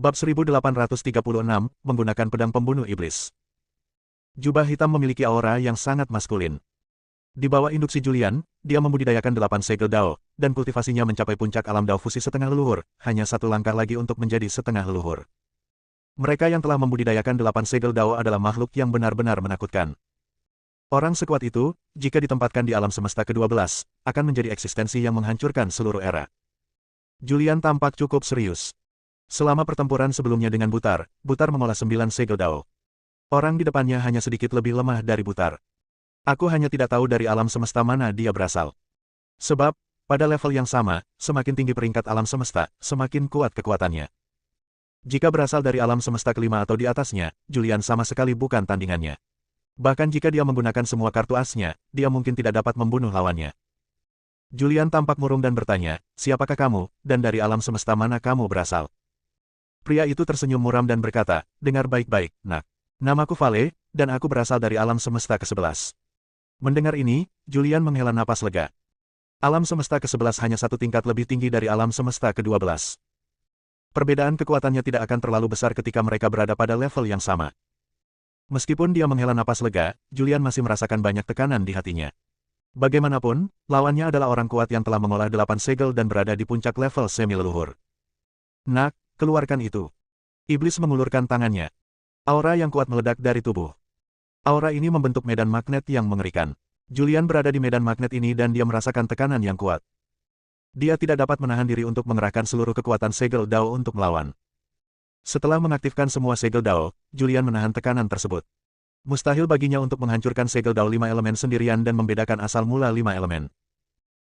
Bab 1836, menggunakan pedang pembunuh iblis. Jubah hitam memiliki aura yang sangat maskulin. Di bawah induksi Julian, dia membudidayakan 8 segel Dao, dan kultivasinya mencapai puncak alam Dao fusi setengah leluhur, hanya satu langkah lagi untuk menjadi setengah leluhur. Mereka yang telah membudidayakan 8 segel Dao adalah makhluk yang benar-benar menakutkan. Orang sekuat itu, jika ditempatkan di alam semesta ke-12, akan menjadi eksistensi yang menghancurkan seluruh era. Julian tampak cukup serius. Selama pertempuran sebelumnya dengan Butar, Butar mengolah 9 segel Dao. Orang di depannya hanya sedikit lebih lemah dari Butar. Aku hanya tidak tahu dari alam semesta mana dia berasal. Sebab, pada level yang sama, semakin tinggi peringkat alam semesta, semakin kuat kekuatannya. Jika berasal dari alam semesta kelima atau di atasnya, Julian sama sekali bukan tandingannya. Bahkan jika dia menggunakan semua kartu asnya, dia mungkin tidak dapat membunuh lawannya. Julian tampak murung dan bertanya, siapakah kamu, dan dari alam semesta mana kamu berasal? Pria itu tersenyum muram dan berkata, dengar baik-baik, nak. Namaku Vale, dan aku berasal dari alam semesta ke-11. Mendengar ini, Julian menghela napas lega. Alam semesta ke-11 hanya satu tingkat lebih tinggi dari alam semesta ke-12. Perbedaan kekuatannya tidak akan terlalu besar ketika mereka berada pada level yang sama. Meskipun dia menghela napas lega, Julian masih merasakan banyak tekanan di hatinya. Bagaimanapun, lawannya adalah orang kuat yang telah mengolah 8 segel dan berada di puncak level semi-leluhur. Nak, keluarkan itu. Iblis mengulurkan tangannya. Aura yang kuat meledak dari tubuh. Aura ini membentuk medan magnet yang mengerikan. Julian berada di medan magnet ini dan dia merasakan tekanan yang kuat. Dia tidak dapat menahan diri untuk mengerahkan seluruh kekuatan segel Dao untuk melawan. Setelah mengaktifkan semua segel Dao, Julian menahan tekanan tersebut. Mustahil baginya untuk menghancurkan segel Dao 5 elemen sendirian dan membedakan asal mula 5 elemen.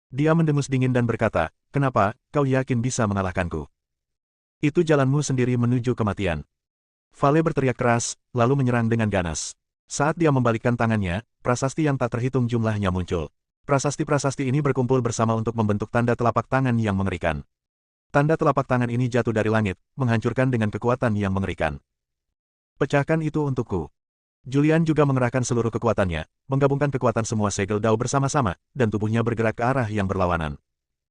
Dia mendengus dingin dan berkata, kenapa, kau yakin bisa mengalahkanku? Itu jalanmu sendiri menuju kematian. Vale berteriak keras, lalu menyerang dengan ganas. Saat dia membalikkan tangannya, prasasti yang tak terhitung jumlahnya muncul. Prasasti-prasasti ini berkumpul bersama untuk membentuk tanda telapak tangan yang mengerikan. Tanda telapak tangan ini jatuh dari langit, menghancurkan dengan kekuatan yang mengerikan. Pecahkan itu untukku. Julian juga mengerahkan seluruh kekuatannya, menggabungkan kekuatan semua segel Dao bersama-sama, dan tubuhnya bergerak ke arah yang berlawanan.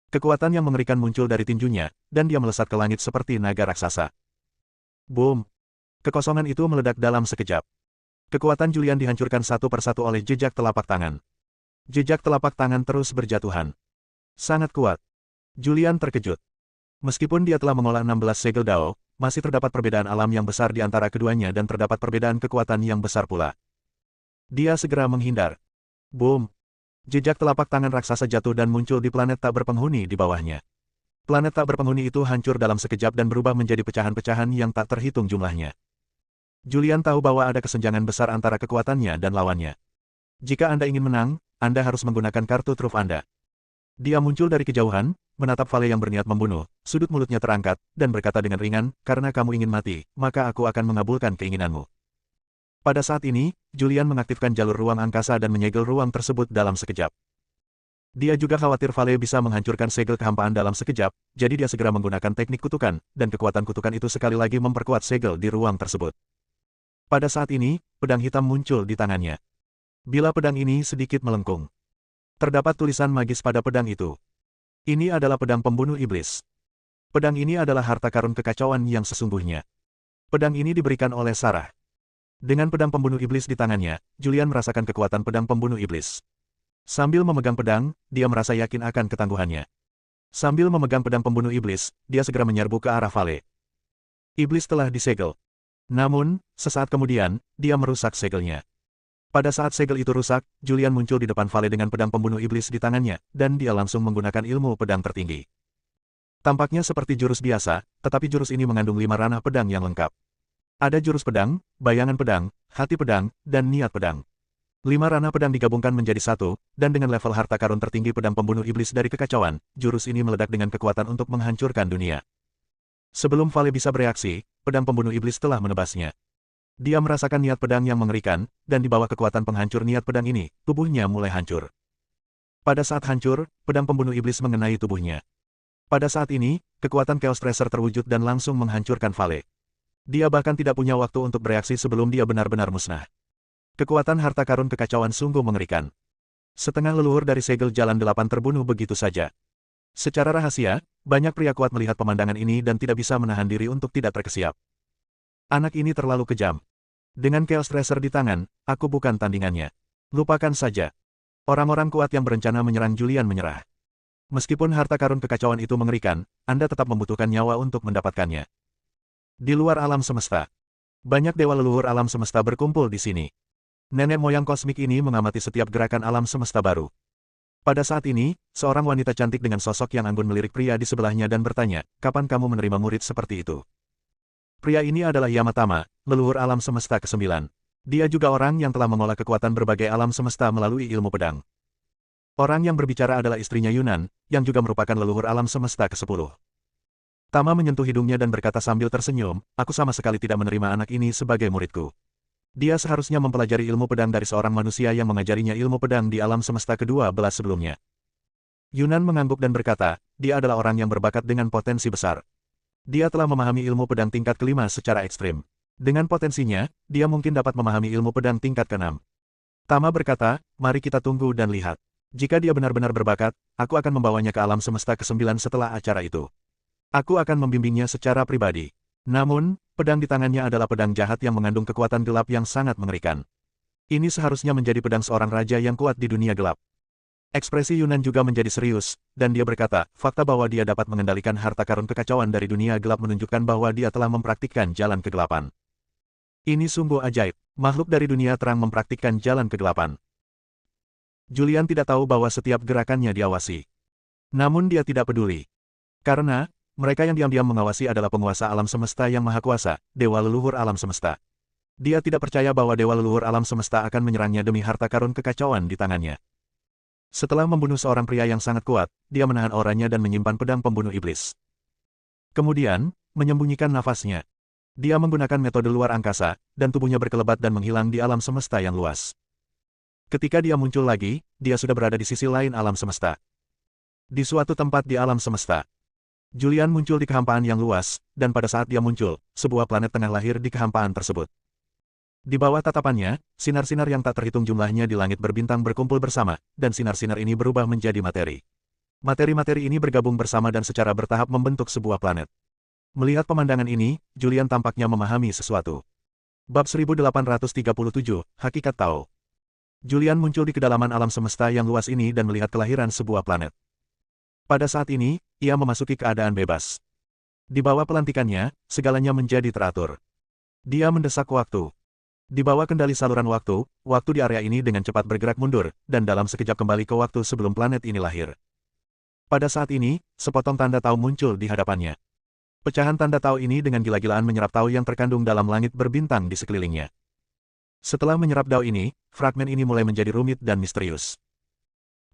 Kekuatan yang mengerikan muncul dari tinjunya, dan dia melesat ke langit seperti naga raksasa. Boom! Kekosongan itu meledak dalam sekejap. Kekuatan Julian dihancurkan satu persatu oleh jejak telapak tangan. Jejak telapak tangan terus berjatuhan. Sangat kuat. Julian terkejut. Meskipun dia telah mengolah 16 segel Dao, masih terdapat perbedaan alam yang besar di antara keduanya dan terdapat perbedaan kekuatan yang besar pula. Dia segera menghindar. Boom! Jejak telapak tangan raksasa jatuh dan muncul di planet tak berpenghuni di bawahnya. Planet tak berpenghuni itu hancur dalam sekejap dan berubah menjadi pecahan-pecahan yang tak terhitung jumlahnya. Julian tahu bahwa ada kesenjangan besar antara kekuatannya dan lawannya. Jika Anda ingin menang, Anda harus menggunakan kartu truf Anda. Dia muncul dari kejauhan, menatap Vale yang berniat membunuh, sudut mulutnya terangkat, dan berkata dengan ringan, karena kamu ingin mati, maka aku akan mengabulkan keinginanmu. Pada saat ini, Julian mengaktifkan jalur ruang angkasa dan menyegel ruang tersebut dalam sekejap. Dia juga khawatir Vale bisa menghancurkan segel kehampaan dalam sekejap, jadi dia segera menggunakan teknik kutukan, dan kekuatan kutukan itu sekali lagi memperkuat segel di ruang tersebut. Pada saat ini, pedang hitam muncul di tangannya. Bila pedang ini sedikit melengkung. Terdapat tulisan magis pada pedang itu. Ini adalah pedang pembunuh iblis. Pedang ini adalah harta karun kekacauan yang sesungguhnya. Pedang ini diberikan oleh Sarah. Dengan pedang pembunuh iblis di tangannya, Julian merasakan kekuatan pedang pembunuh iblis. Sambil memegang pedang, dia merasa yakin akan ketangguhannya. Sambil memegang pedang pembunuh iblis, dia segera menyerbu ke arah Vale. Iblis telah disegel. Namun, sesaat kemudian, dia merusak segelnya. Pada saat segel itu rusak, Julian muncul di depan Vale dengan pedang pembunuh iblis di tangannya, dan dia langsung menggunakan ilmu pedang tertinggi. Tampaknya seperti jurus biasa, tetapi jurus ini mengandung 5 ranah pedang yang lengkap. Ada jurus pedang, bayangan pedang, hati pedang, dan niat pedang. 5 ranah pedang digabungkan menjadi satu, dan dengan level harta karun tertinggi pedang pembunuh iblis dari kekacauan, jurus ini meledak dengan kekuatan untuk menghancurkan dunia. Sebelum Vale bisa bereaksi, pedang pembunuh iblis telah menebasnya. Dia merasakan niat pedang yang mengerikan, dan di bawah kekuatan penghancur niat pedang ini, tubuhnya mulai hancur. Pada saat hancur, pedang pembunuh iblis mengenai tubuhnya. Pada saat ini, kekuatan Chaos Tracer terwujud dan langsung menghancurkan Vale. Dia bahkan tidak punya waktu untuk bereaksi sebelum dia benar-benar musnah. Kekuatan harta karun kekacauan sungguh mengerikan. Setengah leluhur dari segel jalan 8 terbunuh begitu saja. Secara rahasia, banyak pria kuat melihat pemandangan ini dan tidak bisa menahan diri untuk tidak terkesiap. Anak ini terlalu kejam. Dengan Chaos Tracer di tangan, aku bukan tandingannya. Lupakan saja. Orang-orang kuat yang berencana menyerang Julian menyerah. Meskipun harta karun kekacauan itu mengerikan, Anda tetap membutuhkan nyawa untuk mendapatkannya. Di luar alam semesta, banyak dewa leluhur alam semesta berkumpul di sini. Nenek moyang kosmik ini mengamati setiap gerakan alam semesta baru. Pada saat ini, seorang wanita cantik dengan sosok yang anggun melirik pria di sebelahnya dan bertanya, kapan kamu menerima murid seperti itu? Pria ini adalah Yamatama, leluhur alam semesta ke-9. Dia juga orang yang telah mengolah kekuatan berbagai alam semesta melalui ilmu pedang. Orang yang berbicara adalah istrinya Yunan, yang juga merupakan leluhur alam semesta ke-10. Tama menyentuh hidungnya dan berkata sambil tersenyum, aku sama sekali tidak menerima anak ini sebagai muridku. Dia seharusnya mempelajari ilmu pedang dari seorang manusia yang mengajarinya ilmu pedang di alam semesta ke-12 sebelumnya. Yunan mengangguk dan berkata, dia adalah orang yang berbakat dengan potensi besar. Dia telah memahami ilmu pedang tingkat ke-5 secara ekstrim. Dengan potensinya, dia mungkin dapat memahami ilmu pedang tingkat ke-6. Tama berkata, mari kita tunggu dan lihat. Jika dia benar-benar berbakat, aku akan membawanya ke alam semesta ke-9 setelah acara itu. Aku akan membimbingnya secara pribadi. Namun, pedang di tangannya adalah pedang jahat yang mengandung kekuatan gelap yang sangat mengerikan. Ini seharusnya menjadi pedang seorang raja yang kuat di dunia gelap. Ekspresi Yunan juga menjadi serius, dan dia berkata, fakta bahwa dia dapat mengendalikan harta karun kekacauan dari dunia gelap menunjukkan bahwa dia telah mempraktikkan jalan kegelapan. Ini sungguh ajaib, makhluk dari dunia terang mempraktikkan jalan kegelapan. Julian tidak tahu bahwa setiap gerakannya diawasi. Namun dia tidak peduli. Karena, mereka yang diam-diam mengawasi adalah penguasa alam semesta yang maha kuasa, dewa leluhur alam semesta. Dia tidak percaya bahwa dewa leluhur alam semesta akan menyerangnya demi harta karun kekacauan di tangannya. Setelah membunuh seorang pria yang sangat kuat, dia menahan auranya dan menyimpan pedang pembunuh iblis. Kemudian, menyembunyikan nafasnya. Dia menggunakan metode luar angkasa, dan tubuhnya berkelebat dan menghilang di alam semesta yang luas. Ketika dia muncul lagi, dia sudah berada di sisi lain alam semesta. Di suatu tempat di alam semesta, Julian muncul di kehampaan yang luas, dan pada saat dia muncul, sebuah planet tengah lahir di kehampaan tersebut. Di bawah tatapannya, sinar-sinar yang tak terhitung jumlahnya di langit berbintang berkumpul bersama, dan sinar-sinar ini berubah menjadi materi. Materi-materi ini bergabung bersama dan secara bertahap membentuk sebuah planet. Melihat pemandangan ini, Julian tampaknya memahami sesuatu. Bab 1837, Hakikat Tao. Julian muncul di kedalaman alam semesta yang luas ini dan melihat kelahiran sebuah planet. Pada saat ini, ia memasuki keadaan bebas. Di bawah pelantikannya, segalanya menjadi teratur. Dia mendesak waktu. Di bawah kendali saluran waktu, waktu di area ini dengan cepat bergerak mundur, dan dalam sekejap kembali ke waktu sebelum planet ini lahir. Pada saat ini, sepotong tanda Tao muncul di hadapannya. Pecahan tanda Tao ini dengan gila-gilaan menyerap Tao yang terkandung dalam langit berbintang di sekelilingnya. Setelah menyerap Tao ini, fragmen ini mulai menjadi rumit dan misterius.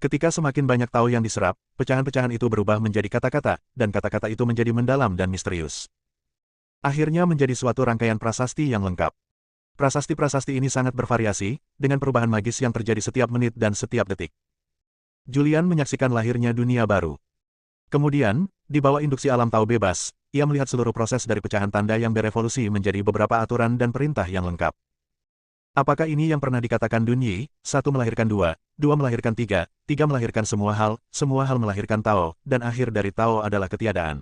Ketika semakin banyak Tao yang diserap, pecahan-pecahan itu berubah menjadi kata-kata, dan kata-kata itu menjadi mendalam dan misterius. Akhirnya menjadi suatu rangkaian prasasti yang lengkap. Prasasti-prasasti ini sangat bervariasi, dengan perubahan magis yang terjadi setiap menit dan setiap detik. Julian menyaksikan lahirnya dunia baru. Kemudian, di bawah induksi alam Tao bebas, ia melihat seluruh proses dari pecahan tanda yang berevolusi menjadi beberapa aturan dan perintah yang lengkap. Apakah ini yang pernah dikatakan Dunyi, satu melahirkan dua, dua melahirkan tiga, tiga melahirkan semua hal melahirkan Tao, dan akhir dari Tao adalah ketiadaan.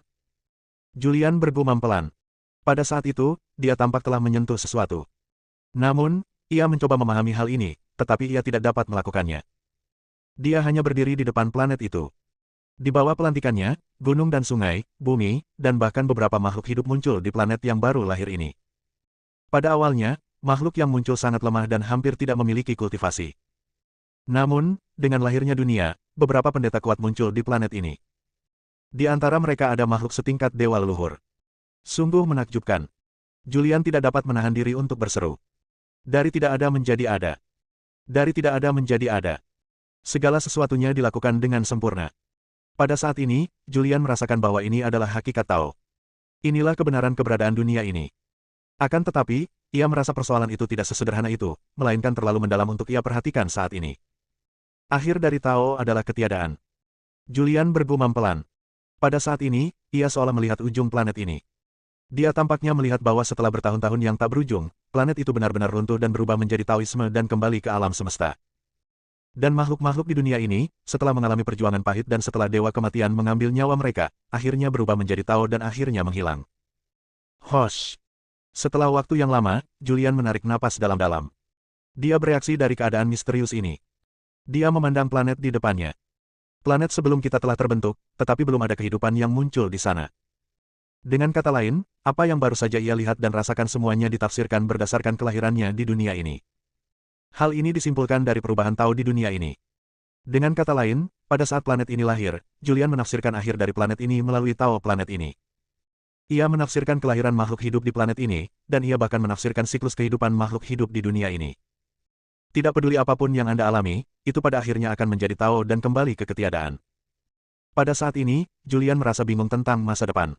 Julian bergumam pelan. Pada saat itu, dia tampak telah menyentuh sesuatu. Namun, ia mencoba memahami hal ini, tetapi ia tidak dapat melakukannya. Dia hanya berdiri di depan planet itu. Di bawah pelantikannya, gunung dan sungai, bumi, dan bahkan beberapa makhluk hidup muncul di planet yang baru lahir ini. Pada awalnya, makhluk yang muncul sangat lemah dan hampir tidak memiliki kultivasi. Namun, dengan lahirnya dunia, beberapa pendeta kuat muncul di planet ini. Di antara mereka ada makhluk setingkat dewa leluhur. Sungguh menakjubkan. Julian tidak dapat menahan diri untuk berseru. Dari tidak ada menjadi ada. Dari tidak ada menjadi ada. Segala sesuatunya dilakukan dengan sempurna. Pada saat ini, Julian merasakan bahwa ini adalah hakikat Tao. Inilah kebenaran keberadaan dunia ini. Akan tetapi, ia merasa persoalan itu tidak sesederhana itu, melainkan terlalu mendalam untuk ia perhatikan saat ini. Akhir dari Tao adalah ketiadaan. Julian bergumam pelan. Pada saat ini, ia seolah melihat ujung planet ini. Dia tampaknya melihat bahwa setelah bertahun-tahun yang tak berujung, planet itu benar-benar runtuh dan berubah menjadi Taoisme dan kembali ke alam semesta. Dan makhluk-makhluk di dunia ini, setelah mengalami perjuangan pahit dan setelah Dewa Kematian mengambil nyawa mereka, akhirnya berubah menjadi Tao dan akhirnya menghilang. Hosh! Setelah waktu yang lama, Julian menarik napas dalam-dalam. Dia bereaksi dari keadaan misterius ini. Dia memandang planet di depannya. Planet sebelum kita telah terbentuk, tetapi belum ada kehidupan yang muncul di sana. Dengan kata lain, apa yang baru saja ia lihat dan rasakan semuanya ditafsirkan berdasarkan kelahirannya di dunia ini. Hal ini disimpulkan dari perubahan Tao di dunia ini. Dengan kata lain, pada saat planet ini lahir, Julian menafsirkan akhir dari planet ini melalui Tao planet ini. Ia menafsirkan kelahiran makhluk hidup di planet ini, dan ia bahkan menafsirkan siklus kehidupan makhluk hidup di dunia ini. Tidak peduli apapun yang Anda alami, itu pada akhirnya akan menjadi Tao dan kembali ke ketiadaan. Pada saat ini, Julian merasa bingung tentang masa depan.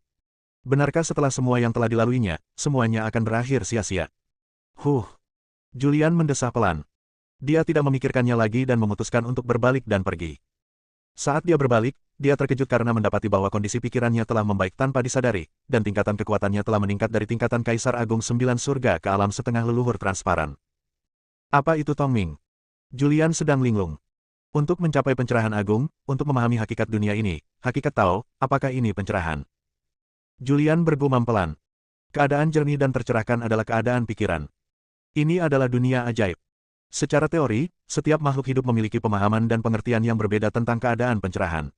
Benarkah setelah semua yang telah dilaluinya, semuanya akan berakhir sia-sia? Julian mendesah pelan. Dia tidak memikirkannya lagi dan memutuskan untuk berbalik dan pergi. Saat dia berbalik, dia terkejut karena mendapati bahwa kondisi pikirannya telah membaik tanpa disadari, dan tingkatan kekuatannya telah meningkat dari tingkatan Kaisar Agung 9 surga ke alam setengah leluhur transparan. Apa itu Tongming? Julian sedang linglung. Untuk mencapai pencerahan agung, untuk memahami hakikat dunia ini, hakikat Tao, apakah ini pencerahan? Julian bergumam pelan. Keadaan jernih dan tercerahkan adalah keadaan pikiran. Ini adalah dunia ajaib. Secara teori, setiap makhluk hidup memiliki pemahaman dan pengertian yang berbeda tentang keadaan pencerahan.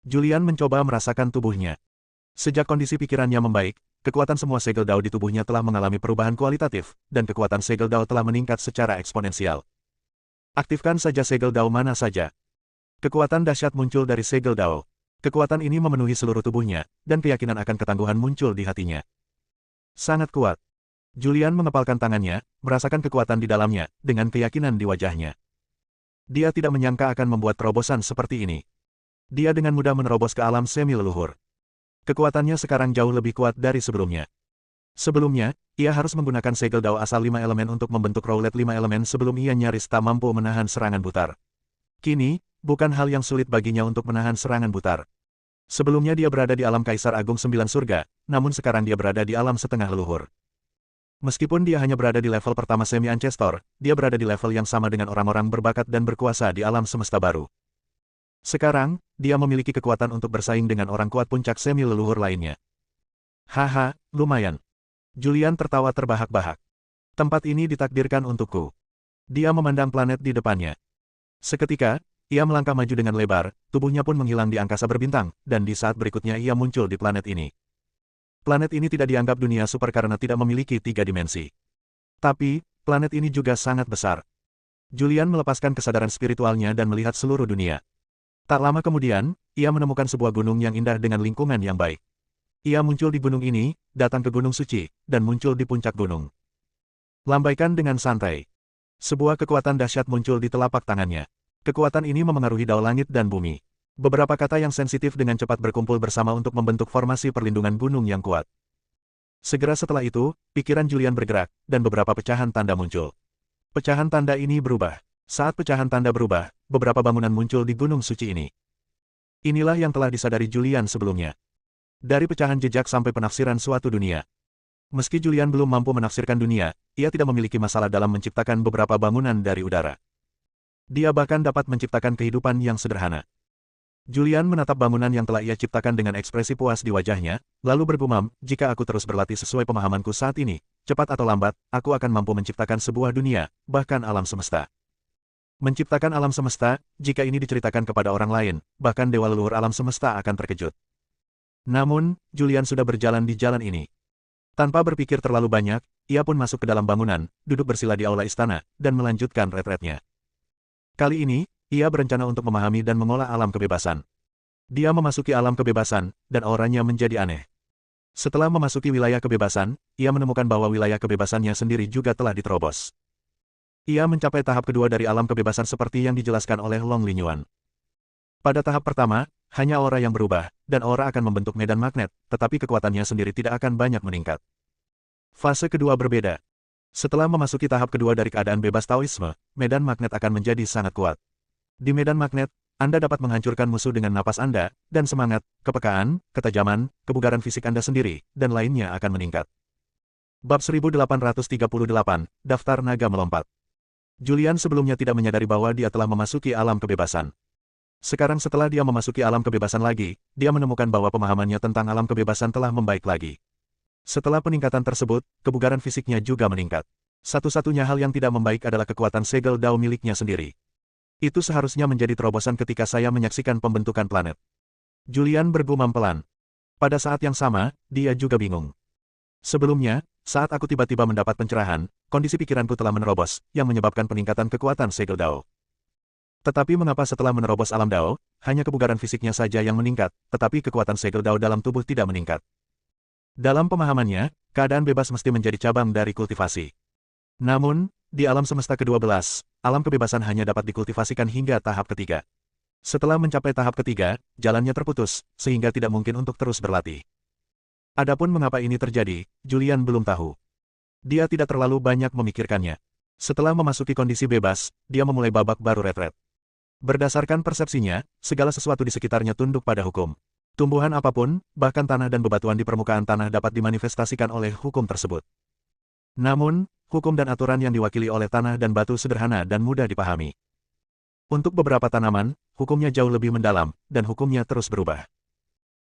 Julian mencoba merasakan tubuhnya. Sejak kondisi pikirannya membaik, kekuatan semua segel Dao di tubuhnya telah mengalami perubahan kualitatif, dan kekuatan segel Dao telah meningkat secara eksponensial. Aktifkan saja segel Dao mana saja. Kekuatan dahsyat muncul dari segel Dao. Kekuatan ini memenuhi seluruh tubuhnya, dan keyakinan akan ketangguhan muncul di hatinya. Sangat kuat. Julian mengepalkan tangannya, merasakan kekuatan di dalamnya, dengan keyakinan di wajahnya. Dia tidak menyangka akan membuat terobosan seperti ini. Dia dengan mudah menerobos ke alam semi leluhur. Kekuatannya sekarang jauh lebih kuat dari sebelumnya. Sebelumnya, ia harus menggunakan segel Dao asal 5 elemen untuk membentuk Rowlet 5 elemen sebelum ia nyaris tak mampu menahan serangan butar. Kini, bukan hal yang sulit baginya untuk menahan serangan butar. Sebelumnya dia berada di alam Kaisar Agung 9 surga, namun sekarang dia berada di alam setengah leluhur. Meskipun dia hanya berada di level pertama semi-ancestor, dia berada di level yang sama dengan orang-orang berbakat dan berkuasa di alam semesta baru. Sekarang, dia memiliki kekuatan untuk bersaing dengan orang kuat puncak semi-leluhur lainnya. Haha, lumayan. Julian tertawa terbahak-bahak. Tempat ini ditakdirkan untukku. Dia memandang planet di depannya. Seketika, ia melangkah maju dengan lebar, tubuhnya pun menghilang di angkasa berbintang, dan di saat berikutnya ia muncul di planet ini. Planet ini tidak dianggap dunia super karena tidak memiliki 3 dimensi. Tapi, planet ini juga sangat besar. Julian melepaskan kesadaran spiritualnya dan melihat seluruh dunia. Tak lama kemudian, ia menemukan sebuah gunung yang indah dengan lingkungan yang baik. Ia muncul di gunung ini, datang ke Gunung Suci, dan muncul di puncak gunung. Lambaikan dengan santai. Sebuah kekuatan dahsyat muncul di telapak tangannya. Kekuatan ini memengaruhi dao langit dan bumi. Beberapa kata yang sensitif dengan cepat berkumpul bersama untuk membentuk formasi perlindungan gunung yang kuat. Segera setelah itu, pikiran Julian bergerak, dan beberapa pecahan tanda muncul. Pecahan tanda ini berubah. Saat pecahan tanda berubah, beberapa bangunan muncul di gunung suci ini. Inilah yang telah disadari Julian sebelumnya. Dari pecahan jejak sampai penafsiran suatu dunia. Meski Julian belum mampu menafsirkan dunia, ia tidak memiliki masalah dalam menciptakan beberapa bangunan dari udara. Dia bahkan dapat menciptakan kehidupan yang sederhana. Julian menatap bangunan yang telah ia ciptakan dengan ekspresi puas di wajahnya, lalu bergumam, jika aku terus berlatih sesuai pemahamanku saat ini, cepat atau lambat, aku akan mampu menciptakan sebuah dunia, bahkan alam semesta. Menciptakan alam semesta, jika ini diceritakan kepada orang lain, bahkan dewa leluhur alam semesta akan terkejut. Namun, Julian sudah berjalan di jalan ini. Tanpa berpikir terlalu banyak, ia pun masuk ke dalam bangunan, duduk bersila di aula istana, dan melanjutkan retretnya. Kali ini, ia berencana untuk memahami dan mengolah alam kebebasan. Dia memasuki alam kebebasan, dan auranya menjadi aneh. Setelah memasuki wilayah kebebasan, ia menemukan bahwa wilayah kebebasannya sendiri juga telah diterobos. Ia mencapai tahap kedua dari alam kebebasan seperti yang dijelaskan oleh Long Linyuan. Pada tahap pertama, hanya aura yang berubah, dan aura akan membentuk medan magnet, tetapi kekuatannya sendiri tidak akan banyak meningkat. Fase kedua berbeda. Setelah memasuki tahap kedua dari keadaan bebas Taoisme, medan magnet akan menjadi sangat kuat. Di medan magnet, Anda dapat menghancurkan musuh dengan napas Anda, dan semangat, kepekaan, ketajaman, kebugaran fisik Anda sendiri, dan lainnya akan meningkat. Bab 1838, Daftar Naga Melompat. Julian sebelumnya tidak menyadari bahwa dia telah memasuki alam kebebasan. Sekarang setelah dia memasuki alam kebebasan lagi, dia menemukan bahwa pemahamannya tentang alam kebebasan telah membaik lagi. Setelah peningkatan tersebut, kebugaran fisiknya juga meningkat. Satu-satunya hal yang tidak membaik adalah kekuatan segel Dao miliknya sendiri. Itu seharusnya menjadi terobosan ketika saya menyaksikan pembentukan planet. Julian bergumam pelan. Pada saat yang sama, dia juga bingung. Sebelumnya, saat aku tiba-tiba mendapat pencerahan, kondisi pikiranku telah menerobos, yang menyebabkan peningkatan kekuatan segel Dao. Tetapi mengapa setelah menerobos alam Dao, hanya kebugaran fisiknya saja yang meningkat, tetapi kekuatan segel Dao dalam tubuh tidak meningkat? Dalam pemahamannya, keadaan bebas mesti menjadi cabang dari kultivasi. Namun, di alam semesta ke-12, alam kebebasan hanya dapat dikultivasikan hingga tahap ketiga. Setelah mencapai tahap ketiga, jalannya terputus, sehingga tidak mungkin untuk terus berlatih. Adapun mengapa ini terjadi, Julian belum tahu. Dia tidak terlalu banyak memikirkannya. Setelah memasuki kondisi bebas, dia memulai babak baru retret. Berdasarkan persepsinya, segala sesuatu di sekitarnya tunduk pada hukum. Tumbuhan apapun, bahkan tanah dan bebatuan di permukaan tanah dapat dimanifestasikan oleh hukum tersebut. Namun, hukum dan aturan yang diwakili oleh tanah dan batu sederhana dan mudah dipahami. Untuk beberapa tanaman, hukumnya jauh lebih mendalam, dan hukumnya terus berubah.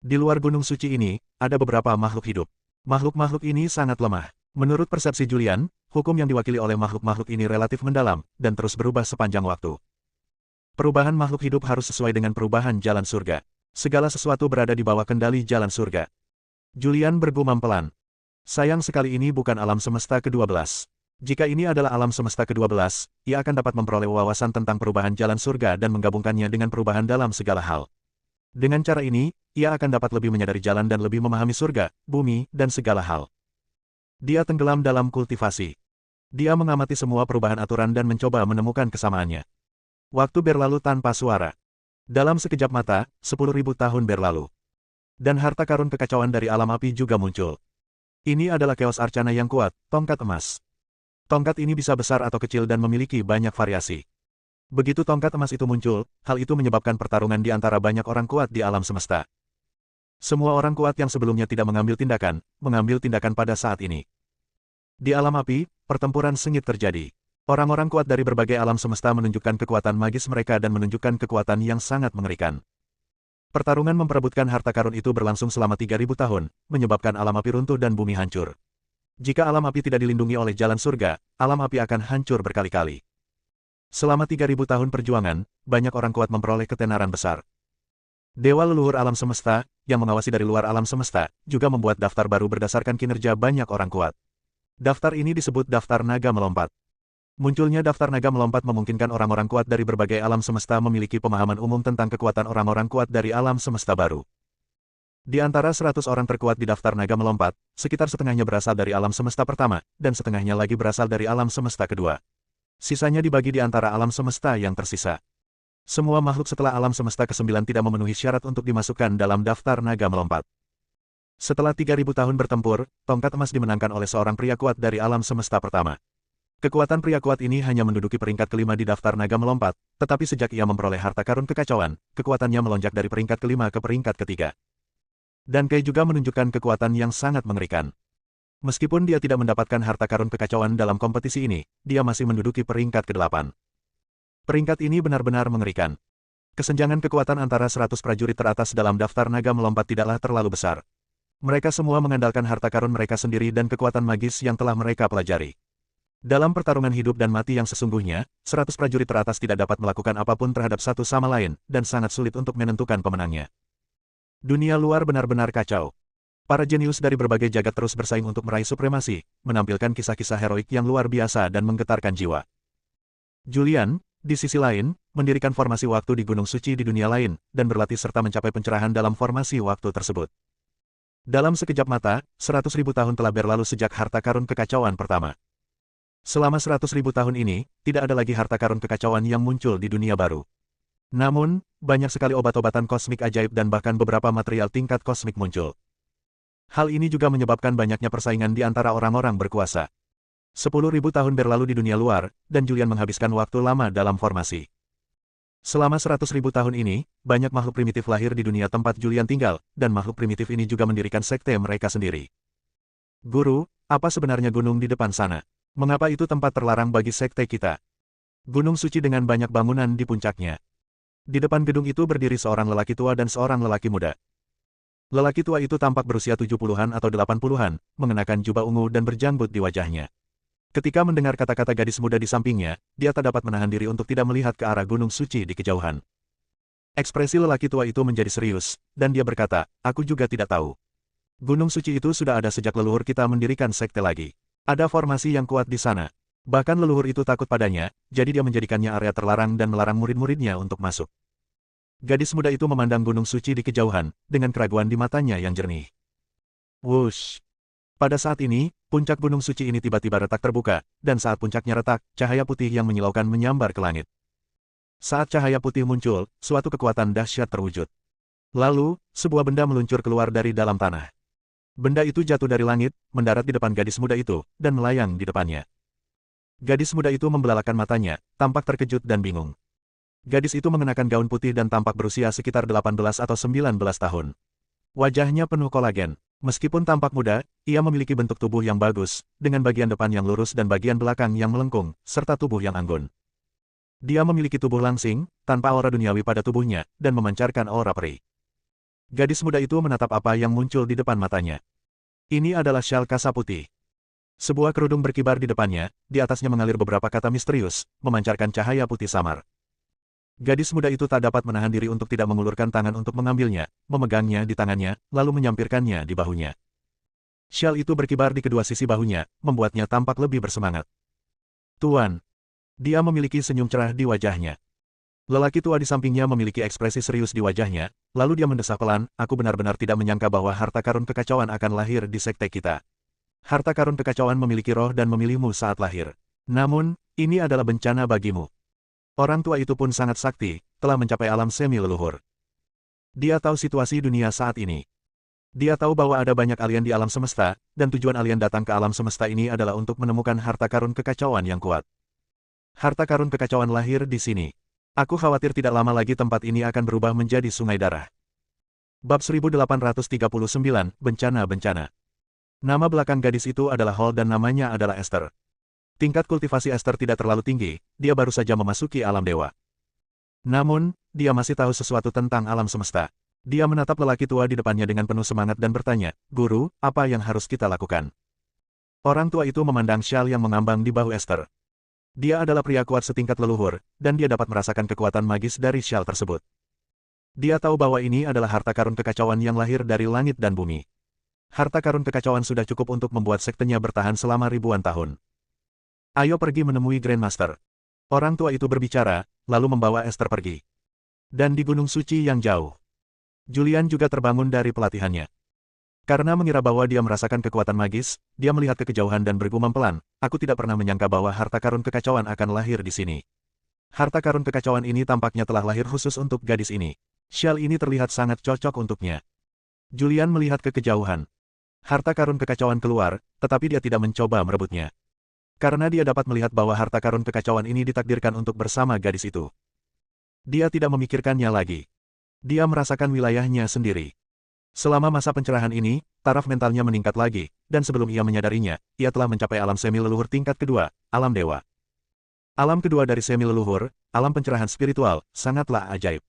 Di luar gunung suci ini, ada beberapa makhluk hidup. Makhluk-makhluk ini sangat lemah. Menurut persepsi Julian, hukum yang diwakili oleh makhluk-makhluk ini relatif mendalam, dan terus berubah sepanjang waktu. Perubahan makhluk hidup harus sesuai dengan perubahan jalan surga. Segala sesuatu berada di bawah kendali jalan surga. Julian bergumam pelan. Sayang sekali ini bukan alam semesta ke-12. Jika ini adalah alam semesta ke-12, ia akan dapat memperoleh wawasan tentang perubahan jalan surga dan menggabungkannya dengan perubahan dalam segala hal. Dengan cara ini, ia akan dapat lebih menyadari jalan dan lebih memahami surga, bumi, dan segala hal. Dia tenggelam dalam kultivasi. Dia mengamati semua perubahan aturan dan mencoba menemukan kesamaannya. Waktu berlalu tanpa suara. Dalam sekejap mata, 10.000 tahun berlalu. Dan harta karun kekacauan dari alam api juga muncul. Ini adalah Chaos Arcana yang kuat, tongkat emas. Tongkat ini bisa besar atau kecil dan memiliki banyak variasi. Begitu tongkat emas itu muncul, hal itu menyebabkan pertarungan di antara banyak orang kuat di alam semesta. Semua orang kuat yang sebelumnya tidak mengambil tindakan pada saat ini. Di alam api, pertempuran sengit terjadi. Orang-orang kuat dari berbagai alam semesta menunjukkan kekuatan magis mereka dan menunjukkan kekuatan yang sangat mengerikan. Pertarungan memperebutkan harta karun itu berlangsung selama 3.000 tahun, menyebabkan alam api runtuh dan bumi hancur. Jika alam api tidak dilindungi oleh jalan surga, alam api akan hancur berkali-kali. Selama 3.000 tahun perjuangan, banyak orang kuat memperoleh ketenaran besar. Dewa leluhur alam semesta, yang mengawasi dari luar alam semesta, juga membuat daftar baru berdasarkan kinerja banyak orang kuat. Daftar ini disebut daftar naga melompat. Munculnya daftar naga melompat memungkinkan orang-orang kuat dari berbagai alam semesta memiliki pemahaman umum tentang kekuatan orang-orang kuat dari alam semesta baru. Di antara 100 orang terkuat di daftar naga melompat, sekitar setengahnya berasal dari alam semesta pertama, dan setengahnya lagi berasal dari alam semesta kedua. Sisanya dibagi di antara alam semesta yang tersisa. Semua makhluk setelah alam semesta ke-9 tidak memenuhi syarat untuk dimasukkan dalam daftar naga melompat. Setelah 3.000 tahun bertempur, tongkat emas dimenangkan oleh seorang pria kuat dari alam semesta pertama. Kekuatan pria kuat ini hanya menduduki peringkat kelima di daftar naga melompat, tetapi sejak ia memperoleh harta karun kekacauan, kekuatannya melonjak dari peringkat kelima ke peringkat ketiga. Dan Kei juga menunjukkan kekuatan yang sangat mengerikan. Meskipun dia tidak mendapatkan harta karun kekacauan dalam kompetisi ini, dia masih menduduki peringkat ke-8. Peringkat ini benar-benar mengerikan. Kesenjangan kekuatan antara 100 prajurit teratas dalam daftar naga melompat tidaklah terlalu besar. Mereka semua mengandalkan harta karun mereka sendiri dan kekuatan magis yang telah mereka pelajari. Dalam pertarungan hidup dan mati yang sesungguhnya, 100 prajurit teratas tidak dapat melakukan apapun terhadap satu sama lain, dan sangat sulit untuk menentukan pemenangnya. Dunia luar benar-benar kacau. Para jenius dari berbagai jagat terus bersaing untuk meraih supremasi, menampilkan kisah-kisah heroik yang luar biasa dan menggetarkan jiwa. Julian, di sisi lain, mendirikan formasi waktu di Gunung Suci di dunia lain, dan berlatih serta mencapai pencerahan dalam formasi waktu tersebut. Dalam sekejap mata, 100.000 tahun telah berlalu sejak harta karun kekacauan pertama. Selama 100.000 tahun ini, tidak ada lagi harta karun kekacauan yang muncul di dunia baru. Namun, banyak sekali obat-obatan kosmik ajaib dan bahkan beberapa material tingkat kosmik muncul. Hal ini juga menyebabkan banyaknya persaingan di antara orang-orang berkuasa. 10.000 tahun berlalu di dunia luar, dan Julian menghabiskan waktu lama dalam formasi. Selama 100.000 tahun ini, banyak makhluk primitif lahir di dunia tempat Julian tinggal, dan makhluk primitif ini juga mendirikan sekte mereka sendiri. Guru, apa sebenarnya gunung di depan sana? Mengapa itu tempat terlarang bagi sekte kita? Gunung suci dengan banyak bangunan di puncaknya. Di depan gedung itu berdiri seorang lelaki tua dan seorang lelaki muda. Lelaki tua itu tampak berusia 70-an atau 80-an, mengenakan jubah ungu dan berjanggut di wajahnya. Ketika mendengar kata-kata gadis muda di sampingnya, dia tak dapat menahan diri untuk tidak melihat ke arah gunung suci di kejauhan. Ekspresi lelaki tua itu menjadi serius, dan dia berkata, "Aku juga tidak tahu. Gunung suci itu sudah ada sejak leluhur kita mendirikan sekte lagi. Ada formasi yang kuat di sana. Bahkan leluhur itu takut padanya, jadi dia menjadikannya area terlarang dan melarang murid-muridnya untuk masuk." Gadis muda itu memandang gunung suci di kejauhan, dengan keraguan di matanya yang jernih. Wush! Pada saat ini, puncak gunung suci ini tiba-tiba retak terbuka, dan saat puncaknya retak, cahaya putih yang menyilaukan menyambar ke langit. Saat cahaya putih muncul, suatu kekuatan dahsyat terwujud. Lalu, sebuah benda meluncur keluar dari dalam tanah. Benda itu jatuh dari langit, mendarat di depan gadis muda itu, dan melayang di depannya. Gadis muda itu membelalakan matanya, tampak terkejut dan bingung. Gadis itu mengenakan gaun putih dan tampak berusia sekitar 18 atau 19 tahun. Wajahnya penuh kolagen. Meskipun tampak muda, ia memiliki bentuk tubuh yang bagus, dengan bagian depan yang lurus dan bagian belakang yang melengkung, serta tubuh yang anggun. Dia memiliki tubuh langsing, tanpa aura duniawi pada tubuhnya, dan memancarkan aura peri. Gadis muda itu menatap apa yang muncul di depan matanya. Ini adalah syal kasa putih. Sebuah kerudung berkibar di depannya, di atasnya mengalir beberapa kata misterius, memancarkan cahaya putih samar. Gadis muda itu tak dapat menahan diri untuk tidak mengulurkan tangan untuk mengambilnya, memegangnya di tangannya, lalu menyampirkannya di bahunya. Syal itu berkibar di kedua sisi bahunya, membuatnya tampak lebih bersemangat. "Tuan." Dia memiliki senyum cerah di wajahnya. Lelaki tua di sampingnya memiliki ekspresi serius di wajahnya, lalu dia mendesah pelan, "Aku benar-benar tidak menyangka bahwa harta karun kekacauan akan lahir di sekte kita. Harta karun kekacauan memiliki roh dan memilihmu saat lahir. Namun, ini adalah bencana bagimu." Orang tua itu pun sangat sakti, telah mencapai alam semi leluhur. Dia tahu situasi dunia saat ini. Dia tahu bahwa ada banyak alien di alam semesta, dan tujuan alien datang ke alam semesta ini adalah untuk menemukan harta karun kekacauan yang kuat. Harta karun kekacauan lahir di sini. Aku khawatir tidak lama lagi tempat ini akan berubah menjadi sungai darah. Bab 1839, Bencana-Bencana. Nama belakang gadis itu adalah Hall dan namanya adalah Esther. Tingkat kultivasi Esther tidak terlalu tinggi, dia baru saja memasuki alam dewa. Namun, dia masih tahu sesuatu tentang alam semesta. Dia menatap lelaki tua di depannya dengan penuh semangat dan bertanya, "Guru, apa yang harus kita lakukan?" Orang tua itu memandang syal yang mengambang di bahu Esther. Dia adalah pria kuat setingkat leluhur, dan dia dapat merasakan kekuatan magis dari syal tersebut. Dia tahu bahwa ini adalah harta karun kekacauan yang lahir dari langit dan bumi. Harta karun kekacauan sudah cukup untuk membuat sektenya bertahan selama ribuan tahun. "Ayo pergi menemui Grandmaster." Orang tua itu berbicara, lalu membawa Esther pergi. Dan di gunung suci yang jauh, Julian juga terbangun dari pelatihannya. Karena mengira bahwa dia merasakan kekuatan magis, dia melihat ke kejauhan dan bergumam pelan, "Aku tidak pernah menyangka bahwa harta karun kekacauan akan lahir di sini. Harta karun kekacauan ini tampaknya telah lahir khusus untuk gadis ini. Syal ini terlihat sangat cocok untuknya." Julian melihat ke kejauhan. Harta karun kekacauan keluar, tetapi dia tidak mencoba merebutnya. Karena dia dapat melihat bahwa harta karun kekacauan ini ditakdirkan untuk bersama gadis itu. Dia tidak memikirkannya lagi. Dia merasakan wilayahnya sendiri. Selama masa pencerahan ini, taraf mentalnya meningkat lagi, dan sebelum ia menyadarinya, ia telah mencapai alam semi leluhur tingkat kedua, alam dewa. Alam kedua dari semi leluhur, alam pencerahan spiritual, sangatlah ajaib.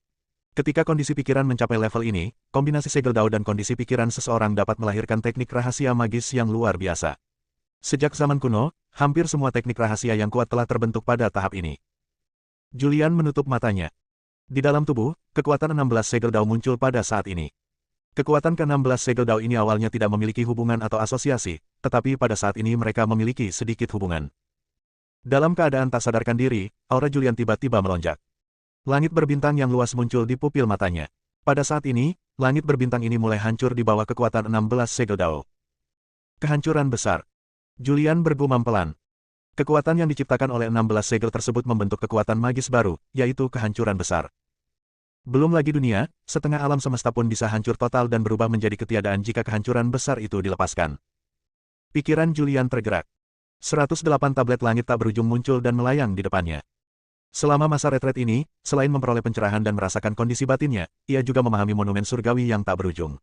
Ketika kondisi pikiran mencapai level ini, kombinasi segel dao dan kondisi pikiran seseorang dapat melahirkan teknik rahasia magis yang luar biasa. Sejak zaman kuno, hampir semua teknik rahasia yang kuat telah terbentuk pada tahap ini. Julian menutup matanya. Di dalam tubuh, kekuatan 16 segel dao muncul pada saat ini. Kekuatan ke-16 segel dao ini awalnya tidak memiliki hubungan atau asosiasi, tetapi pada saat ini mereka memiliki sedikit hubungan. Dalam keadaan tak sadarkan diri, aura Julian tiba-tiba melonjak. Langit berbintang yang luas muncul di pupil matanya. Pada saat ini, langit berbintang ini mulai hancur di bawah kekuatan 16 segel dao. Kehancuran besar. Julian bergumam pelan. Kekuatan yang diciptakan oleh 16 segel tersebut membentuk kekuatan magis baru, yaitu kehancuran besar. Belum lagi dunia, setengah alam semesta pun bisa hancur total dan berubah menjadi ketiadaan jika kehancuran besar itu dilepaskan. Pikiran Julian tergerak. 108 tablet langit tak berujung muncul dan melayang di depannya. Selama masa retret ini, selain memperoleh pencerahan dan merasakan kondisi batinnya, ia juga memahami monumen surgawi yang tak berujung.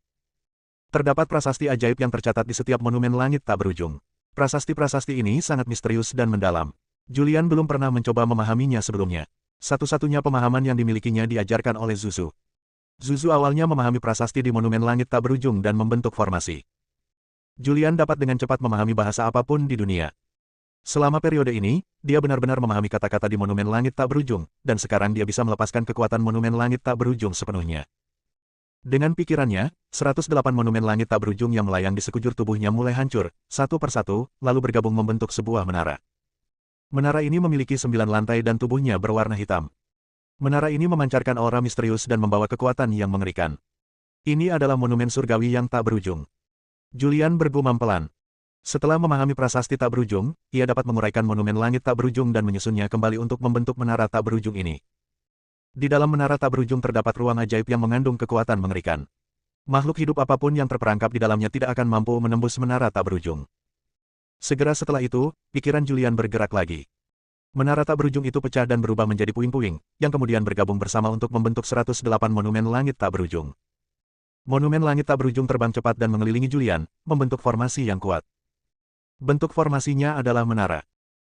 Terdapat prasasti ajaib yang tercatat di setiap monumen langit tak berujung. Prasasti-prasasti ini sangat misterius dan mendalam. Julian belum pernah mencoba memahaminya sebelumnya. Satu-satunya pemahaman yang dimilikinya diajarkan oleh Zuzu. Zuzu awalnya memahami prasasti di Monumen Langit Tak Berujung dan membentuk formasi. Julian dapat dengan cepat memahami bahasa apapun di dunia. Selama periode ini, dia benar-benar memahami kata-kata di Monumen Langit Tak Berujung, dan sekarang dia bisa melepaskan kekuatan Monumen Langit Tak Berujung sepenuhnya. Dengan pikirannya, 108 monumen langit tak berujung yang melayang di sekujur tubuhnya mulai hancur, satu persatu, lalu bergabung membentuk sebuah menara. Menara ini memiliki 9 lantai dan tubuhnya berwarna hitam. Menara ini memancarkan aura misterius dan membawa kekuatan yang mengerikan. Ini adalah monumen surgawi yang tak berujung. Julian bergumam pelan. Setelah memahami prasasti tak berujung, ia dapat menguraikan monumen langit tak berujung dan menyusunnya kembali untuk membentuk menara tak berujung ini. Di dalam menara tak berujung terdapat ruang ajaib yang mengandung kekuatan mengerikan. Makhluk hidup apapun yang terperangkap di dalamnya tidak akan mampu menembus menara tak berujung. Segera setelah itu, pikiran Julian bergerak lagi. Menara tak berujung itu pecah dan berubah menjadi puing-puing, yang kemudian bergabung bersama untuk membentuk 108 monumen langit tak berujung. Monumen langit tak berujung terbang cepat dan mengelilingi Julian, membentuk formasi yang kuat. Bentuk formasinya adalah menara.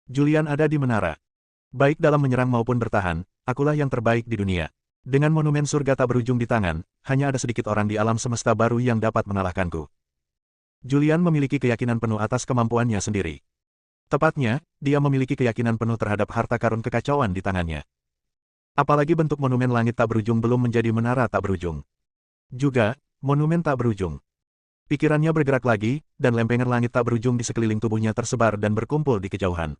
Julian ada di menara. Baik dalam menyerang maupun bertahan, akulah yang terbaik di dunia. Dengan monumen surga tak berujung di tangan, hanya ada sedikit orang di alam semesta baru yang dapat mengalahkanku. Julian memiliki keyakinan penuh atas kemampuannya sendiri. Tepatnya, dia memiliki keyakinan penuh terhadap harta karun kekacauan di tangannya. Apalagi bentuk monumen langit tak berujung belum menjadi menara tak berujung. Juga, monumen tak berujung. Pikirannya bergerak lagi, dan lempengan langit tak berujung di sekeliling tubuhnya tersebar dan berkumpul di kejauhan.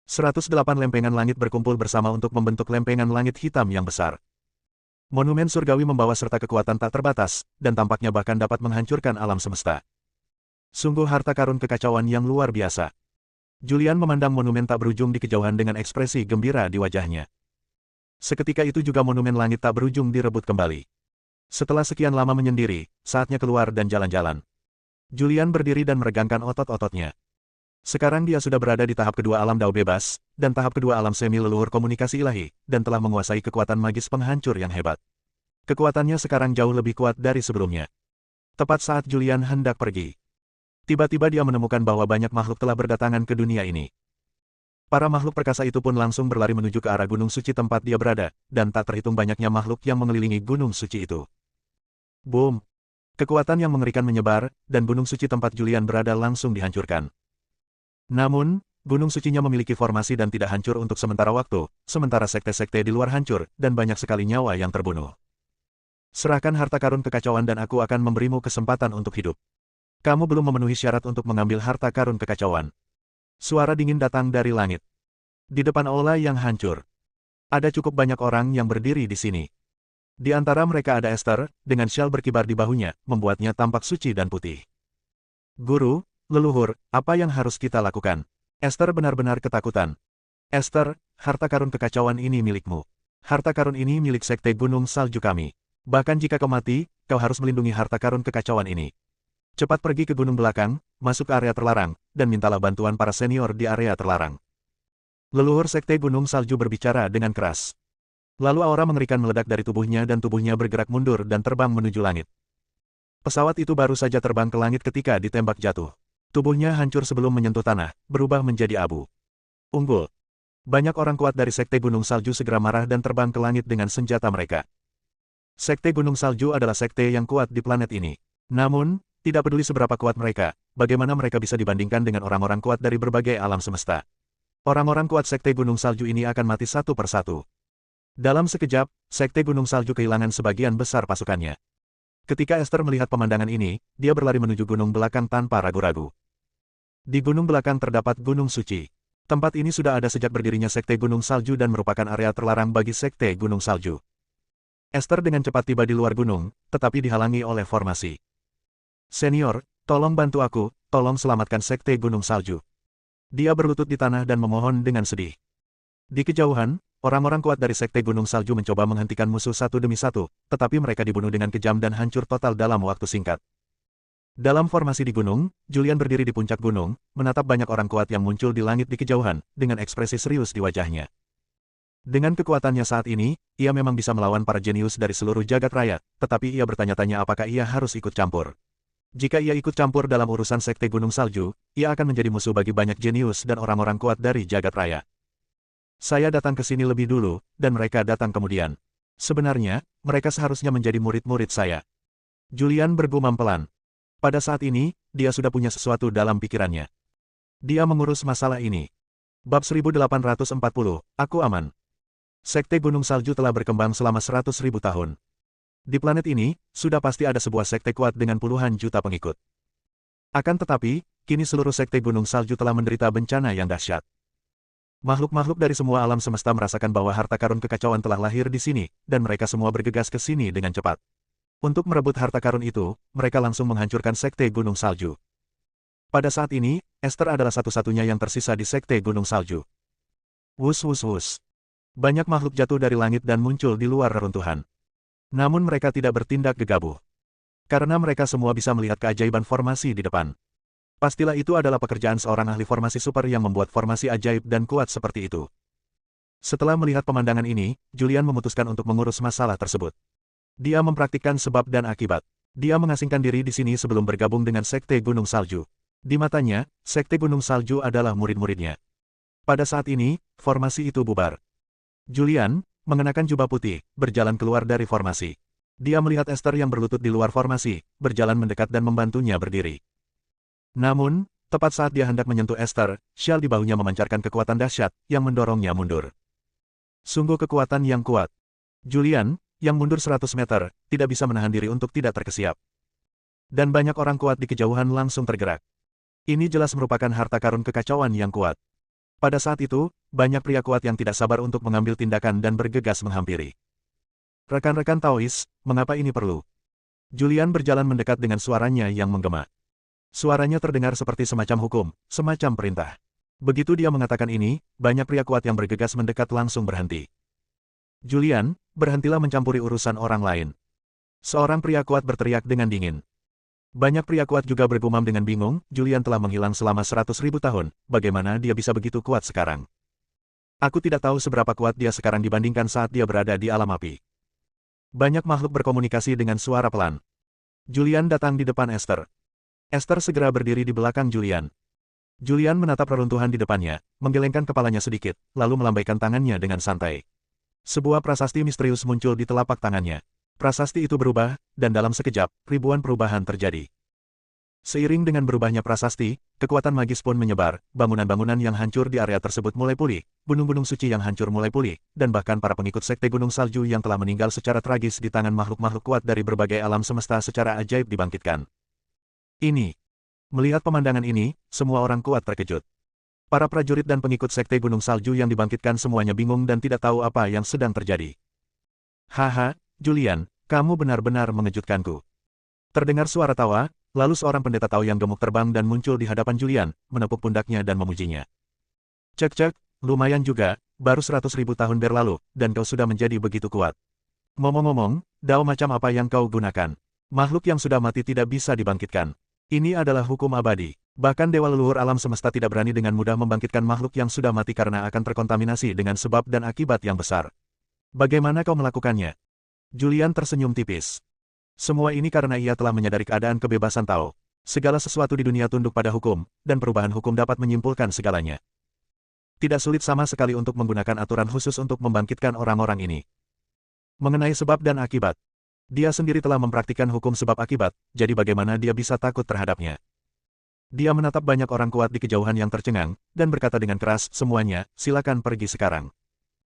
108 lempengan langit berkumpul bersama untuk membentuk lempengan langit hitam yang besar. Monumen surgawi membawa serta kekuatan tak terbatas, dan tampaknya bahkan dapat menghancurkan alam semesta. Sungguh harta karun kekacauan yang luar biasa. Julian memandang monumen tak berujung di kejauhan dengan ekspresi gembira di wajahnya. Seketika itu juga monumen langit tak berujung direbut kembali. Setelah sekian lama menyendiri, saatnya keluar dan jalan-jalan. Julian berdiri dan meregangkan otot-ototnya. Sekarang dia sudah berada di tahap kedua alam dao bebas, dan tahap kedua alam semi leluhur komunikasi ilahi, dan telah menguasai kekuatan magis penghancur yang hebat. Kekuatannya sekarang jauh lebih kuat dari sebelumnya. Tepat saat Julian hendak pergi, tiba-tiba dia menemukan bahwa banyak makhluk telah berdatangan ke dunia ini. Para makhluk perkasa itu pun langsung berlari menuju ke arah gunung suci tempat dia berada, dan tak terhitung banyaknya makhluk yang mengelilingi gunung suci itu. Boom! Kekuatan yang mengerikan menyebar, dan gunung suci tempat Julian berada langsung dihancurkan. Namun, gunung sucinya memiliki formasi dan tidak hancur untuk sementara waktu, sementara sekte-sekte di luar hancur, dan banyak sekali nyawa yang terbunuh. Serahkan harta karun kekacauan dan aku akan memberimu kesempatan untuk hidup. Kamu belum memenuhi syarat untuk mengambil harta karun kekacauan. Suara dingin datang dari langit. Di depan aula yang hancur, ada cukup banyak orang yang berdiri di sini. Di antara mereka ada Esther, dengan syal berkibar di bahunya, membuatnya tampak suci dan putih. Guru, leluhur, apa yang harus kita lakukan? Esther benar-benar ketakutan. Esther, harta karun kekacauan ini milikmu. Harta karun ini milik sekte gunung salju kami. Bahkan jika kau mati, kau harus melindungi harta karun kekacauan ini. Cepat pergi ke gunung belakang, masuk ke area terlarang, dan mintalah bantuan para senior di area terlarang. Leluhur sekte gunung salju berbicara dengan keras. Lalu aura mengerikan meledak dari tubuhnya dan tubuhnya bergerak mundur dan terbang menuju langit. Pesawat itu baru saja terbang ke langit ketika ditembak jatuh. Tubuhnya hancur sebelum menyentuh tanah, berubah menjadi abu. Unggul. Banyak orang kuat dari Sekte Gunung Salju segera marah dan terbang ke langit dengan senjata mereka. Sekte Gunung Salju adalah sekte yang kuat di planet ini. Namun, tidak peduli seberapa kuat mereka, bagaimana mereka bisa dibandingkan dengan orang-orang kuat dari berbagai alam semesta. Orang-orang kuat Sekte Gunung Salju ini akan mati satu persatu. Dalam sekejap, Sekte Gunung Salju kehilangan sebagian besar pasukannya. Ketika Esther melihat pemandangan ini, dia berlari menuju gunung belakang tanpa ragu-ragu. Di gunung belakang terdapat Gunung Suci. Tempat ini sudah ada sejak berdirinya Sekte Gunung Salju dan merupakan area terlarang bagi Sekte Gunung Salju. Esther dengan cepat tiba di luar gunung, tetapi dihalangi oleh formasi. Senior, tolong bantu aku, tolong selamatkan Sekte Gunung Salju. Dia berlutut di tanah dan memohon dengan sedih. Di kejauhan, orang-orang kuat dari Sekte Gunung Salju mencoba menghentikan musuh satu demi satu, tetapi mereka dibunuh dengan kejam dan hancur total dalam waktu singkat. Dalam formasi di gunung, Julian berdiri di puncak gunung, menatap banyak orang kuat yang muncul di langit di kejauhan, dengan ekspresi serius di wajahnya. Dengan kekuatannya saat ini, ia memang bisa melawan para jenius dari seluruh jagat raya, tetapi ia bertanya-tanya apakah ia harus ikut campur. Jika ia ikut campur dalam urusan Sekte Gunung Salju, ia akan menjadi musuh bagi banyak jenius dan orang-orang kuat dari jagat raya. Saya datang ke sini lebih dulu, dan mereka datang kemudian. Sebenarnya, mereka seharusnya menjadi murid-murid saya. Julian bergumam pelan. Pada saat ini, dia sudah punya sesuatu dalam pikirannya. Dia mengurus masalah ini. Bab 1840, aku aman. Sekte Gunung Salju telah berkembang selama 100.000 tahun. Di planet ini, sudah pasti ada sebuah sekte kuat dengan puluhan juta pengikut. Akan tetapi, kini seluruh sekte Gunung Salju telah menderita bencana yang dahsyat. Makhluk-makhluk dari semua alam semesta merasakan bahwa harta karun kekacauan telah lahir di sini, dan mereka semua bergegas ke sini dengan cepat. Untuk merebut harta karun itu, mereka langsung menghancurkan sekte Gunung Salju. Pada saat ini, Esther adalah satu-satunya yang tersisa di sekte Gunung Salju. Wus wus wus. Banyak makhluk jatuh dari langit dan muncul di luar reruntuhan. Namun mereka tidak bertindak gegabah. Karena mereka semua bisa melihat keajaiban formasi di depan. Pastilah itu adalah pekerjaan seorang ahli formasi super yang membuat formasi ajaib dan kuat seperti itu. Setelah melihat pemandangan ini, Julian memutuskan untuk mengurus masalah tersebut. Dia mempraktikkan sebab dan akibat. Dia mengasingkan diri di sini sebelum bergabung dengan Sekte Gunung Salju. Di matanya, Sekte Gunung Salju adalah murid-muridnya. Pada saat ini, formasi itu bubar. Julian, mengenakan jubah putih, berjalan keluar dari formasi. Dia melihat Esther yang berlutut di luar formasi, berjalan mendekat dan membantunya berdiri. Namun, tepat saat dia hendak menyentuh Esther, syal di bahunya memancarkan kekuatan dahsyat, yang mendorongnya mundur. Sungguh kekuatan yang kuat. Julian, yang mundur 100 meter, tidak bisa menahan diri untuk tidak terkesiap. Dan banyak orang kuat di kejauhan langsung tergerak. Ini jelas merupakan harta karun kekacauan yang kuat. Pada saat itu, banyak pria kuat yang tidak sabar untuk mengambil tindakan dan bergegas menghampiri. Rekan-rekan Taois, mengapa ini perlu? Julian berjalan mendekat dengan suaranya yang menggema. Suaranya terdengar seperti semacam hukum, semacam perintah. Begitu dia mengatakan ini, banyak pria kuat yang bergegas mendekat langsung berhenti. Julian, berhentilah mencampuri urusan orang lain. Seorang pria kuat berteriak dengan dingin. Banyak pria kuat juga bergumam dengan bingung, Julian telah menghilang selama 100.000 tahun, bagaimana dia bisa begitu kuat sekarang? Aku tidak tahu seberapa kuat dia sekarang dibandingkan saat dia berada di alam api. Banyak makhluk berkomunikasi dengan suara pelan. Julian datang di depan Esther. Esther segera berdiri di belakang Julian. Julian menatap reruntuhan di depannya, menggelengkan kepalanya sedikit, lalu melambaikan tangannya dengan santai. Sebuah prasasti misterius muncul di telapak tangannya. Prasasti itu berubah, dan dalam sekejap, ribuan perubahan terjadi. Seiring dengan berubahnya prasasti, kekuatan magis pun menyebar, bangunan-bangunan yang hancur di area tersebut mulai pulih, gunung-gunung suci yang hancur mulai pulih, dan bahkan para pengikut Sekte Gunung Salju yang telah meninggal secara tragis di tangan makhluk-makhluk kuat dari berbagai alam semesta secara ajaib dibangkitkan. Ini. Melihat pemandangan ini, semua orang kuat terkejut. Para prajurit dan pengikut Sekte Gunung Salju yang dibangkitkan semuanya bingung dan tidak tahu apa yang sedang terjadi. Haha, Julian, kamu benar-benar mengejutkanku. Terdengar suara tawa, lalu seorang pendeta Tao yang gemuk terbang dan muncul di hadapan Julian, menepuk pundaknya dan memujinya. Cek-cek, lumayan juga, baru 100.000 tahun berlalu, dan kau sudah menjadi begitu kuat. Ngomong-ngomong, dao macam apa yang kau gunakan? Makhluk yang sudah mati tidak bisa dibangkitkan. Ini adalah hukum abadi. Bahkan dewa leluhur alam semesta tidak berani dengan mudah membangkitkan makhluk yang sudah mati karena akan terkontaminasi dengan sebab dan akibat yang besar. Bagaimana kau melakukannya? Julian tersenyum tipis. Semua ini karena ia telah menyadari keadaan kebebasan Tao. Segala sesuatu di dunia tunduk pada hukum, dan perubahan hukum dapat menyimpulkan segalanya. Tidak sulit sama sekali untuk menggunakan aturan khusus untuk membangkitkan orang-orang ini. Mengenai sebab dan akibat. Dia sendiri telah mempraktikkan hukum sebab akibat, jadi bagaimana dia bisa takut terhadapnya. Dia menatap banyak orang kuat di kejauhan yang tercengang, dan berkata dengan keras, semuanya, silakan pergi sekarang.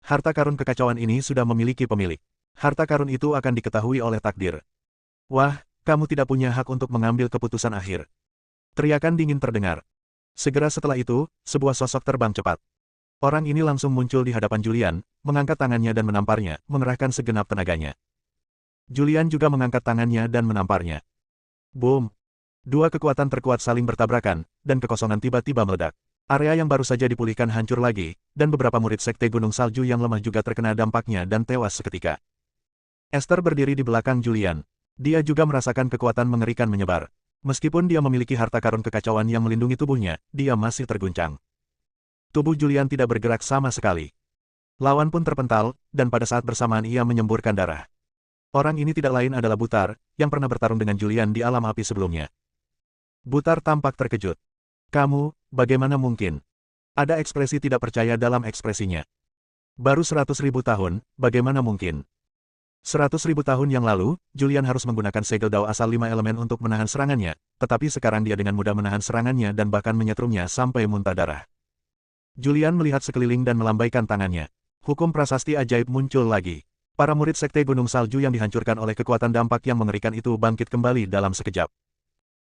Harta karun kekacauan ini sudah memiliki pemilik. Harta karun itu akan diketahui oleh takdir. Wah, kamu tidak punya hak untuk mengambil keputusan akhir. Teriakan dingin terdengar. Segera setelah itu, sebuah sosok terbang cepat. Orang ini langsung muncul di hadapan Julian, mengangkat tangannya dan menamparnya, mengerahkan segenap tenaganya. Julian juga mengangkat tangannya dan menamparnya. Boom! Dua kekuatan terkuat saling bertabrakan, dan kekosongan tiba-tiba meledak. Area yang baru saja dipulihkan hancur lagi, dan beberapa murid Sekte Gunung Salju yang lemah juga terkena dampaknya dan tewas seketika. Esther berdiri di belakang Julian. Dia juga merasakan kekuatan mengerikan menyebar. Meskipun dia memiliki harta karun kekacauan yang melindungi tubuhnya, dia masih terguncang. Tubuh Julian tidak bergerak sama sekali. Lawan pun terpental, dan pada saat bersamaan ia menyemburkan darah. Orang ini tidak lain adalah Butar, yang pernah bertarung dengan Julian di alam api sebelumnya. Butar tampak terkejut. Kamu, bagaimana mungkin? Ada ekspresi tidak percaya dalam ekspresinya. Baru 100.000 tahun, bagaimana mungkin? 100.000 tahun yang lalu, Julian harus menggunakan segel Dao asal 5 elemen untuk menahan serangannya, tetapi sekarang dia dengan mudah menahan serangannya dan bahkan menyetrumnya sampai muntah darah. Julian melihat sekeliling dan melambaikan tangannya. Hukum prasasti ajaib muncul lagi. Para murid Sekte Gunung Salju yang dihancurkan oleh kekuatan dampak yang mengerikan itu bangkit kembali dalam sekejap.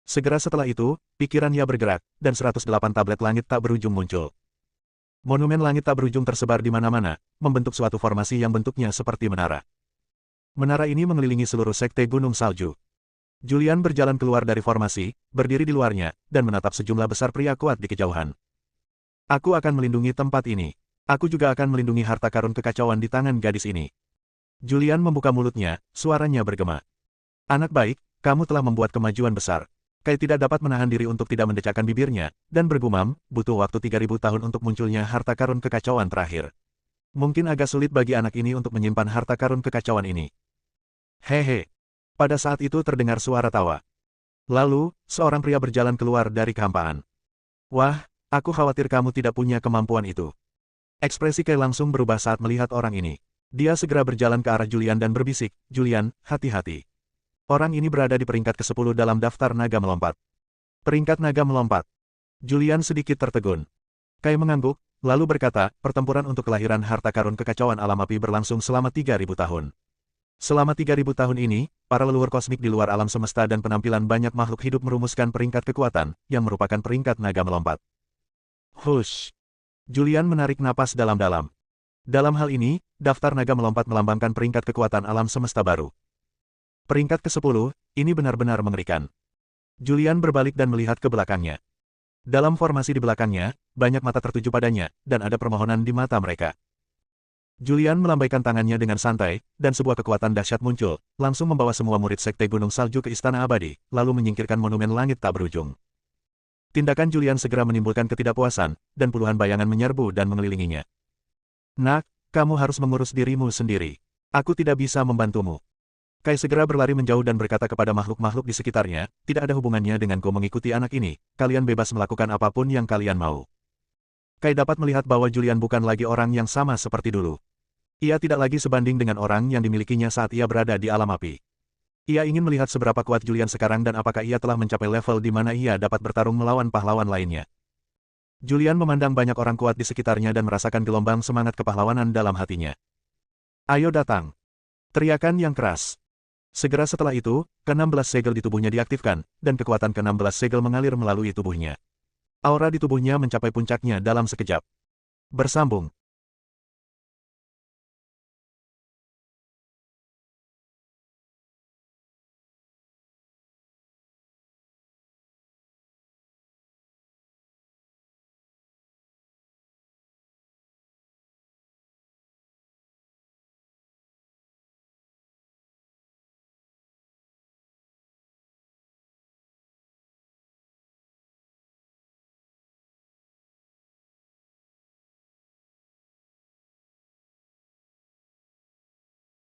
Segera setelah itu, pikiran ia bergerak, dan 108 tablet langit tak berujung muncul. Monumen langit tak berujung tersebar di mana-mana, membentuk suatu formasi yang bentuknya seperti menara. Menara ini mengelilingi seluruh Sekte Gunung Salju. Julian berjalan keluar dari formasi, berdiri di luarnya, dan menatap sejumlah besar pria kuat di kejauhan. Aku akan melindungi tempat ini. Aku juga akan melindungi harta karun kekacauan di tangan gadis ini. Julian membuka mulutnya, suaranya bergema. Anak baik, kamu telah membuat kemajuan besar. Kai tidak dapat menahan diri untuk tidak mendecakkan bibirnya, dan bergumam, butuh waktu 3.000 tahun untuk munculnya harta karun kekacauan terakhir. Mungkin agak sulit bagi anak ini untuk menyimpan harta karun kekacauan ini. Hehe. Pada saat itu terdengar suara tawa. Lalu, seorang pria berjalan keluar dari kehampaan. Wah, aku khawatir kamu tidak punya kemampuan itu. Ekspresi Kai langsung berubah saat melihat orang ini. Dia segera berjalan ke arah Julian dan berbisik, Julian, hati-hati. Orang ini berada di peringkat ke-10 dalam daftar naga melompat. Peringkat naga melompat. Julian sedikit tertegun. Kai mengangguk, lalu berkata, pertempuran untuk kelahiran harta karun kekacauan alam api berlangsung selama 3.000 tahun. Selama 3.000 tahun ini, para leluhur kosmik di luar alam semesta dan penampilan banyak makhluk hidup merumuskan peringkat kekuatan, yang merupakan peringkat naga melompat. Hush! Julian menarik napas dalam-dalam. Dalam hal ini, daftar naga melompat melambangkan peringkat kekuatan alam semesta baru. Peringkat ke-10, ini benar-benar mengerikan. Julian berbalik dan melihat ke belakangnya. Dalam formasi di belakangnya, banyak mata tertuju padanya, dan ada permohonan di mata mereka. Julian melambaikan tangannya dengan santai, dan sebuah kekuatan dahsyat muncul, langsung membawa semua murid Sekte Gunung Salju ke Istana Abadi, lalu menyingkirkan monumen langit tak berujung. Tindakan Julian segera menimbulkan ketidakpuasan, dan puluhan bayangan menyerbu dan mengelilinginya. Nak, kamu harus mengurus dirimu sendiri. Aku tidak bisa membantumu. Kai segera berlari menjauh dan berkata kepada makhluk-makhluk di sekitarnya, tidak ada hubungannya denganku mengikuti anak ini, kalian bebas melakukan apapun yang kalian mau. Kai dapat melihat bahwa Julian bukan lagi orang yang sama seperti dulu. Ia tidak lagi sebanding dengan orang yang dimilikinya saat ia berada di alam api. Ia ingin melihat seberapa kuat Julian sekarang dan apakah ia telah mencapai level di mana ia dapat bertarung melawan pahlawan lainnya. Julian memandang banyak orang kuat di sekitarnya dan merasakan gelombang semangat kepahlawanan dalam hatinya. Ayo datang! Teriakan yang keras. Segera setelah itu, ke-16 segel di tubuhnya diaktifkan, dan kekuatan ke-16 segel mengalir melalui tubuhnya. Aura di tubuhnya mencapai puncaknya dalam sekejap. Bersambung.